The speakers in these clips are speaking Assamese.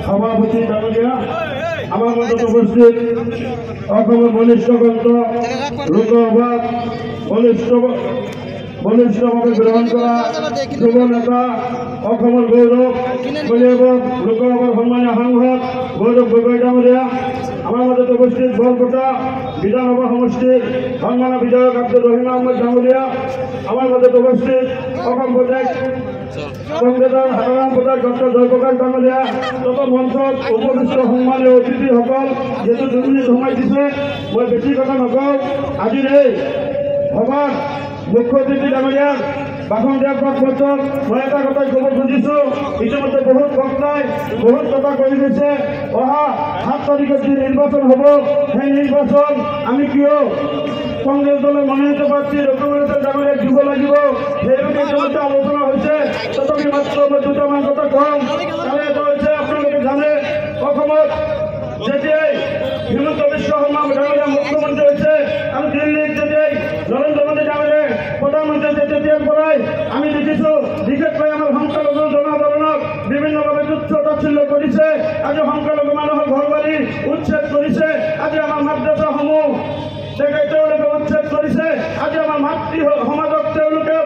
সভাপতি ডাঙরিয়া, আমার মধ্যে উপস্থিত অসমের বলিষ্ঠ কণ্ঠ লোকসভার বলিষ্ঠভাবে গ্রহণ করা যুব নেতা অসমের গৌরব লোকসভার সম্মানীয় সাংসদ গৌরব গগৈ ডাঙরিয়া, আমার মধ্যে উপস্থিত বৰপেটা বিধানসভা সমষ্টির সম্মানীয় বিধায়ক আব্দুর রহিম আহমেদ ডাঙরিয়া, আমার মধ্যে উপস্থিত অসম প্রদেশ কংগ্রেসের সাধারণ প্রধান ডক্টর জয়প্রকাশ ডাঙরিয়া তথা মঞ্চত উপবিষ্ট সম্মানীয় অতিথিসকল, যেহেতু 2 মিনিট সময় দিছে মই বেছি কথা নকওঁ। আজিৰ এই সভাৰ মুখ্য অতিথি ডাঙৰিয়াৰ ভাষণ দিয়াৰ পাছত মই এটা কথাই ক'ব খুজিছোঁ, ইতিমধ্যে বহুত বক্তাই বহুত কথা কৈ গৈছে। অহা 7 তাৰিখত যি নিৰ্বাচন হ'ব, সেই নিৰ্বাচন আমি কিয় কংগ্ৰেছ দলে মনোনীত প্ৰাৰ্থী ৰঘুনাথ ডাঙৰীয়াক দিব লাগিব, সেইবাবে ইতিমধ্যে আলোচনা হৈছে। তথাপি মাত্ৰ মই 2টামান কথা কম। তাৰে এটা হৈছে, আপোনালোকে জানে অসমত যেতিয়াই হিমন্ত বিশ্ব শৰ্মা ডাঙৰীয়া মুখ্যমন্ত্ৰী হৈছে আৰু দিল্লীত যেতিয়াই নৰেন্দ্ৰ মোদী ডাঙৰীয়াই প্ৰধানমন্ত্ৰী তেতিয়াৰ পৰাই আমি দেখিছোঁ বিশেষকৈ আমাৰ সংখ্যালঘু জনসাধাৰণক বিভিন্নভাৱে তুচ্ছ তাচ্ছিল্য কৰিছে। আজি সংখ্যালঘু মানুহৰ ঘৰ বাৰী উচ্ছেদ কৰিছে, আজি আমাৰ মাদ্ৰাছাসমূহ তেওঁলোকে উচ্ছেদ কৰিছে, আজি আমাৰ মাতৃ সমাজক তেওঁলোকে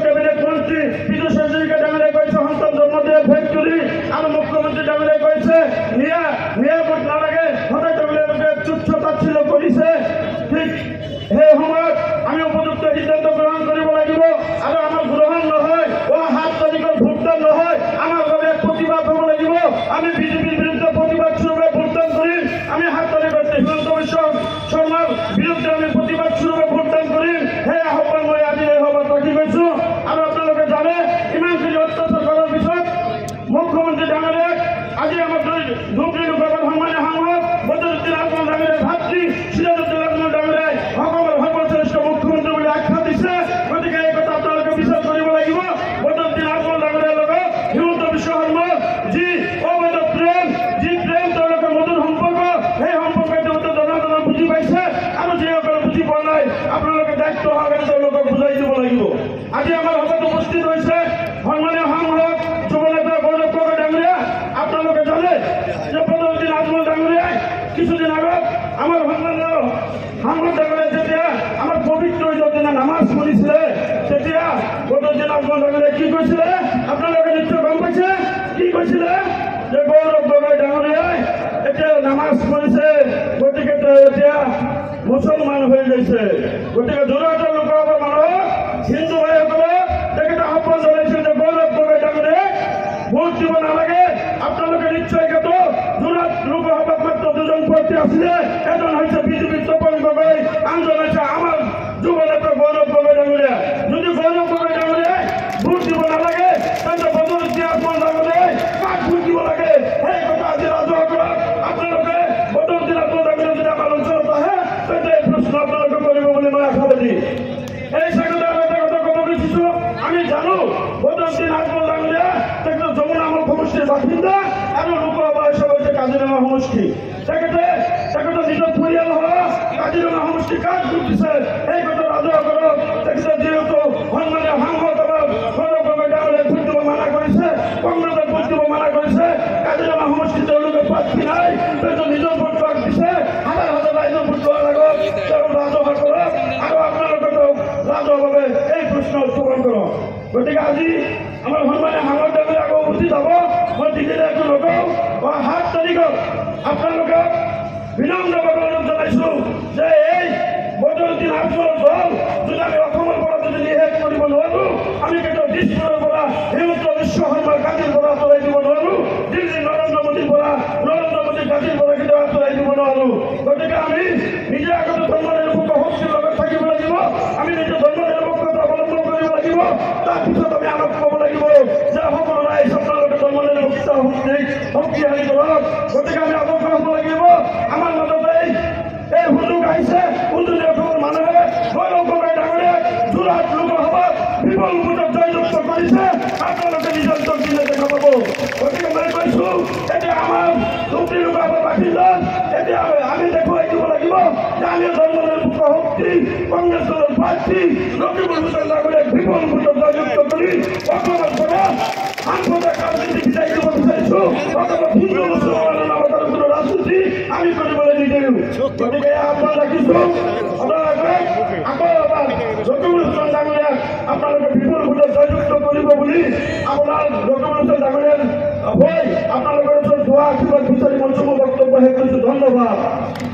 কেবিনেট মন্ত্ৰী পীযুষ হাজৰিকা ডাঙৰীয়াই কৈছে সন্তান জন্ম দিয়ে ফেক্টৰী, আৰু মুখ্যমন্ত্ৰী ডাঙৰীয়াই কৈছে নিয়ামত নালাগে, সদায় তেওঁলোকে তুচ্ছ তাচ্ছিল্য কৰিছে। ঠিক সেই সময়ত আমি উপযুক্ত সিদ্ধান্ত গ্ৰহণ কৰিব লাগিব, আৰু আমাৰ গ্ৰহণ নহয় 7 তাৰিখৰ ভোটদান নহয়, আমাৰ বাবে প্ৰতিবাদ হ'ব লাগিব। আমি বিজেপিৰ বিৰুদ্ধে প্ৰতিবাদ স্বৰূপে ভোটদান কৰিম। আমি 7 তাৰিখত হিমন্ত বিশ্ব শৰ্মাৰ বিৰুদ্ধে আমি প্ৰতিবাদ স্বৰূপে ভোটদান কৰিম। সেই আহ্বান মই আজি এই সভাত ৰাখি গৈছোঁ। আৰু আপোনালোকে জানে ইমানখিনি অত্যাচাৰ কৰাৰ পিছত মুখ্যমন্ত্ৰী ডাঙৰীয়াক আজি আমাৰ ধুবুৰী লোকসভাৰ সম্মানীয় সাংসদ বদৰুদ্দিন আজমল ডাঙৰীয়াৰ ভাতৃ সিৰাজুদ্দিন আজমল ডাঙৰীয়াই অসমৰ সৰ্বশ্ৰেষ্ঠ মুখ্যমন্ত্ৰী বুলি আখ্যা দিছে। গতিকে এই কথা আপোনালোকে বিচাৰ কৰিব লাগিব। বদৰুদ্দিন আজমল ডাঙৰীয়াৰ লগত হিমন্ত বিশ্ব শৰ্মাৰ যি অবৈধ প্ৰেম, যি প্ৰেম তেওঁলোকৰ মধুৰ সম্পৰ্ক, সেই সম্পৰ্ক ইতিমধ্যে জনসাধাৰণ বুজি পাইছে। আৰু যিসকলে বুজি পোৱা নাই আপোনালোকে দায়িত্ব সহকাৰে তেওঁলোকক বুজাই দিব লাগিব। আজি আমাৰ সভাত উপস্থিত হৈছে সন্মানীয় সাংসদ যুৱ নেতা গৌৰৱ গগৈ ডাঙৰীয়া। আপোনালোকে জানে যে বদৰুদ্দিন আজমল ডাঙৰীয়াই কিছুদিন আগত আমাৰ সন্মানীয় সাংসদ ডাঙৰীয়াই যেতিয়া আমাৰ পবিত্ৰ ঈদৰ দিনা নামাজ পঢ়িছিলে, তেতিয়া বদৰুদ্দিন আজমল ডাঙৰীয়াই কি কৈছিলে আপোনালোকে নিশ্চয় গম পাইছে। কি কৈছিলে যে গৌৰৱ গগৈ ডাঙৰীয়াই এতিয়া নামাজ পঢ়িছে, গতিকে তেওঁ এতিয়া মুছলমান হৈ গৈছে। গতিকে যোৰহাটৰ লোকসভাৰ মানুহক হিন্দু ভাইসকলে তেখেতে আহ্বান জনাইছিল যে গৌৰৱ গগৈ ডাঙৰীয়াই ভোট দিব নালাগে। আপোনালোকে নিশ্চয় কিন্তু যোৰহাট লোকসভাত মাত্ৰ 2জন প্ৰাৰ্থী আছিলে, এজন হৈছে বিজেপিৰ তপন গগৈ, আনজন হৈছে আমাৰ যুৱ নেতা গৌৰৱ গগৈ ডাঙৰীয়া। যদি গৌৰৱ গগৈ ডাঙৰীয়াই ভোট দিব নালাগে, তেন্তে বদৰুদ্দিন আজমল ডাঙৰীয়াই কাক ভোট দিব লাগে সেই কথা আজি ৰাজহুৱা কৰক। আপোনালোকে বদৰুদ্দিন আজমল ডাঙৰীয়া যদি আমাৰ অঞ্চলত আহে, তেন্তে এই প্ৰশ্ন আপোনালোকে কৰিব বুলি মই আশাবাদী। এই চাগতে আৰু এটা কথা ক'ব বিচাৰিছোঁ, আমি জানো বদৰুদ্দিন আজমল ডাঙৰীয়া তেখেতে যমুনা সমষ্টিৰ বাসিন্দা আৰু লোকসভা হিচাপে হৈছে কাজিৰঙা সমষ্টি। তেখেতে নিজৰ পৰিয়াল হোৱা কাজিৰঙা সমষ্টি কাক ভোট দিছে সেই কথা ৰাজহুৱা কৰক। তেখেতে যিহেতু সন্মানীয় সাংসদ গৌৰৱ গগৈ ডাঙৰীয়াই ভোট দিব মানা কৰিছে, কংগ্ৰেছক ভোট দিব মানা কৰিছে, কাজিৰঙা সমষ্টি তেওঁলোকে প্ৰাৰ্থী নাই, তেওঁ নিজৰ ভোট দিছে। হাজাৰ হাজাৰ ৰাইজৰ ভোট লোৱাৰ আগত তেওঁ ৰাজহুৱা কৰক, আৰু আপোনালোকে ৰাজহুৱাভাৱে এই প্ৰশ্ন উত্থাপন কৰক। গতিকে আজি আমাৰ সন্মানীয় সাংসদ ডাঙৰীয়া আকৌ উঠি যাব, মই দিল্লীলৈ একো নকওঁ। 7 তাৰিখত আপোনালোকক বিনম্ৰভাৱে অনুৰোধ জনাইছোঁ যে এই বদৰুদ্দিন আজমলৰ দল যদি আমি অসমৰ পৰা যদি নিষেধ কৰিব নোৱাৰোঁ, আমি কেতিয়াও দিছপুৰৰ পৰা হিমন্ত বিশ্ব শৰ্মাৰ গাদীৰ পৰা আঁতৰাই দিব নোৱাৰোঁ, দিল্লীৰ নৰেন্দ্ৰ মোদীৰ গাদীৰ পৰা কেতিয়াও আঁতৰাই দিব নোৱাৰোঁ। গতিকে আমি নিজে আগতে ধৰ্ম নিৰপেক্ষ শক্তিৰ লগত থাকিব লাগিব, আমি নিজে ধৰ্ম নিৰপেক্ষতা অৱলম্বন কৰিব লাগিব। তাৰপিছত আমি আনক ক'ব লাগিব যে সকলো ৰাইজ আপোনালোকে ধৰ্ম নিৰপেক্ষতা শক্তিশালী কৰক। গতিকে আমি অৱসৰ হ'ব লাগিব। আমাৰ মাজতে এই সুযোগ আহিছে, উজনি অসমৰ মানুহে গৌৰৱ গগৈ ডাঙৰীয়াক যোৰহাট লোকসভাত বিপুল ভোটত জয়যুক্ত কৰিছে। আপোনালোকে নিজৰ দিনে দেখা পাব। গতিকে মই কৈছোঁ এতিয়া আমাৰ ধুবুৰী লোকসভাৰ বাসিন্দা এতিয়া আমি দেখুৱাই দিব লাগিব যে আমি ধৰ্ম নিৰপেক্ষ শক্তি কংগ্ৰেছ দলৰ প্ৰাৰ্থী ৰকিবুল হুছেইন ডাঙৰীয়াক বিপুল ভোটত জয়যুক্ত কৰি অসমৰ পৰা সাংসদে কামনীতি বিচাৰি দিব বিচাৰিছোঁ। হিন্দু মুসলমানেৰ নামতাৰ কোনো ৰাজনীতি আমি কৰি বলে নিজে গতিকে আপনাৰা ৰাখিছো ডকুমেন্ট ডাঙৰীয়া আপোনালোকে বিপুল ভোটে জয়যুক্ত কৰিব বুলি আপোনাৰ ডকুমেন্ট ডাঙৰীয়াৰ হৈ আপোনালোকৰ ওচৰত দোৱা আশীৰ্বাদ বিচাৰি মঞ্চ বক্তব্য শেষ কৰিছো। ধন্যবাদ।